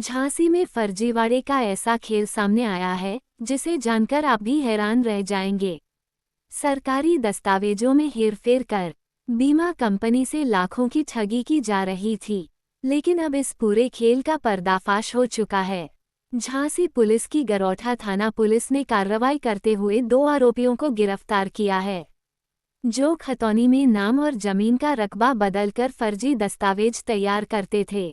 झांसी में फर्जीवाड़े का ऐसा खेल सामने आया है जिसे जानकर आप भी हैरान रह जाएंगे। सरकारी दस्तावेजों में हेरफेर कर बीमा कंपनी से लाखों की ठगी की जा रही थी, लेकिन अब इस पूरे खेल का पर्दाफाश हो चुका है। झांसी पुलिस की गरौठा थाना पुलिस ने कार्रवाई करते हुए 2 आरोपियों को गिरफ्तार किया है, जो खतौनी में नाम और जमीन का रकबा बदलकर फर्जी दस्तावेज तैयार करते थे।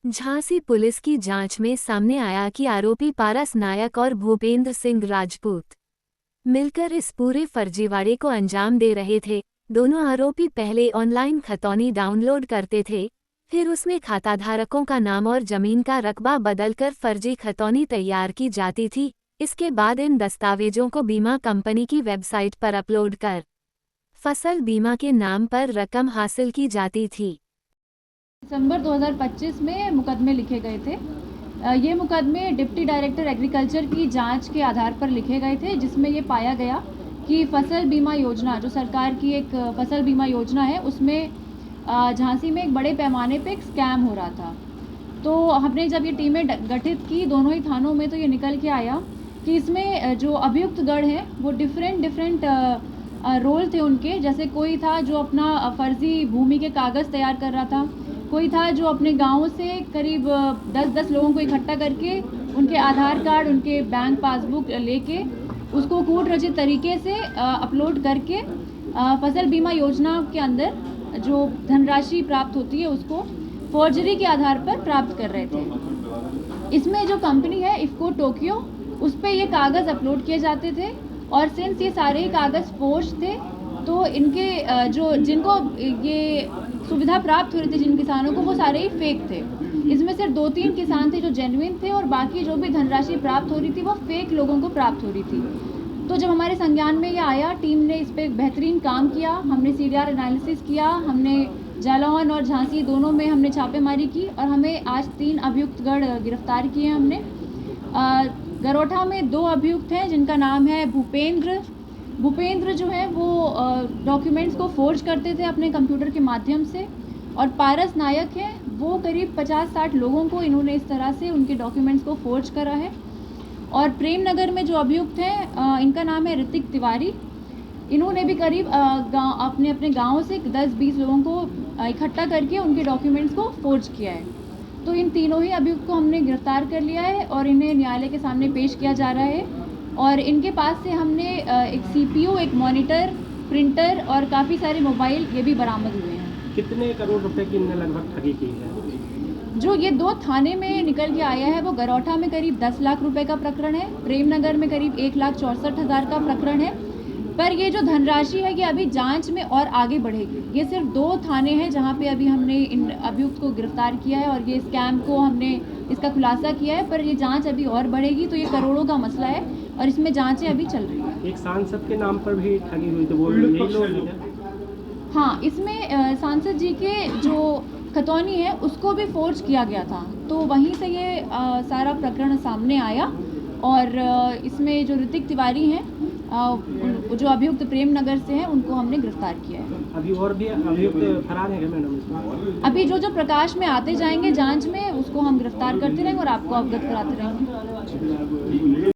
झांसी पुलिस की जांच में सामने आया कि आरोपी पारस नायक और भूपेंद्र सिंह राजपूत मिलकर इस पूरे फर्जीवाड़े को अंजाम दे रहे थे। दोनों आरोपी पहले ऑनलाइन खतौनी डाउनलोड करते थे, फिर उसमें खाताधारकों का नाम और जमीन का रकबा बदलकर फर्जी खतौनी तैयार की जाती थी। इसके बाद इन दस्तावेजों को बीमा कंपनी की वेबसाइट पर अपलोड कर फसल बीमा के नाम पर रकम हासिल की जाती थी। दिसंबर 2025 में मुकदमे लिखे गए थे। ये मुकदमे डिप्टी डायरेक्टर एग्रीकल्चर की जांच के आधार पर लिखे गए थे, जिसमें ये पाया गया कि फसल बीमा योजना, जो सरकार की एक फसल बीमा योजना है, उसमें झांसी में एक बड़े पैमाने पे एक स्कैम हो रहा था। तो हमने जब ये टीमें गठित की दोनों ही थानों में, तो ये निकल के आया कि इसमें जो अभियुक्त गण हैं वो डिफरेंट रोल थे उनके। जैसे कोई था जो अपना फर्जी भूमि के कागज़ तैयार कर रहा था, कोई था जो अपने गाँव से करीब 10-10 लोगों को इकट्ठा करके उनके आधार कार्ड, उनके बैंक पासबुक लेके उसको कूट रचित तरीके से अपलोड करके फसल बीमा योजना के अंदर जो धनराशि प्राप्त होती है उसको फॉर्जरी के आधार पर प्राप्त कर रहे थे। इसमें जो कंपनी है इफ्को टोक्यो, उस पर ये कागज़ अपलोड किए जाते थे, और सिंस ये सारे कागज़ फोर्ज थे तो इनके जो जिनको ये सुविधा प्राप्त हो रही थी, जिन किसानों को, वो सारे ही फेक थे। इसमें सिर्फ 2-3 किसान थे जो जेन्युइन थे, और बाकी जो भी धनराशि प्राप्त हो रही थी वो फेक लोगों को प्राप्त हो रही थी। तो जब हमारे संज्ञान में ये आया, टीम ने इस पर बेहतरीन काम किया। हमने CDR एनालिसिस किया, हमने जालौन और झांसी दोनों में हमने छापेमारी की, और हमें आज 3 अभियुक्तगण गिरफ्तार किए हैं हमने। गरौठा में 2 अभियुक्त हैं जिनका नाम है भूपेंद्र जो है वो डॉक्यूमेंट्स को फोर्ज करते थे अपने कंप्यूटर के माध्यम से, और पारस नायक है वो करीब 50-60 लोगों को इन्होंने इस तरह से उनके डॉक्यूमेंट्स को फोर्ज करा है। और प्रेम नगर में जो अभियुक्त हैं इनका नाम है ऋतिक तिवारी। इन्होंने भी करीब अपने गाँव से 10-20 लोगों को इकट्ठा करके उनके डॉक्यूमेंट्स को फोर्ज किया है। तो इन तीनों ही अभियुक्त को हमने गिरफ्तार कर लिया है और इन्हें न्यायालय के सामने पेश किया जा रहा है। और इनके पास से हमने एक CPU, एक मॉनिटर, प्रिंटर और काफ़ी सारे मोबाइल ये भी बरामद हुए हैं। कितने करोड़ रुपए की इनने लगभग ठगी की है? जो ये 2 थाने में निकल के आया है वो गरौठा में करीब 10 लाख रुपए का प्रकरण है, प्रेम नगर में करीब 1,64,000 का प्रकरण है। पर ये जो धनराशि है ये अभी जांच में और आगे बढ़ेगी। ये सिर्फ 2 थाने हैं जहाँ पे अभी हमने इन अभियुक्त को गिरफ्तार किया है और ये स्कैम को हमने इसका खुलासा किया है, पर ये जांच अभी और बढ़ेगी। तो ये करोड़ों का मसला है और इसमें जांचें अभी चल रही हैं। एक सांसद के नाम पर भी ठगी हुई, तो वो यही लोग? हाँ, इसमें सांसद जी के जो खतौनी है उसको भी फोर्ज किया गया था, तो वहीं से ये सारा प्रकरण सामने आया। और इसमें जो ऋतिक तिवारी हैं जो अभियुक्त प्रेम नगर से हैं उनको हमने गिरफ्तार किया है। अभी और भी अभियुक्त फरार हैं मैडम? अभी जो प्रकाश में आते जाएंगे जांच में उसको हम गिरफ्तार करते रहेंगे और आपको अवगत कराते रहेंगे।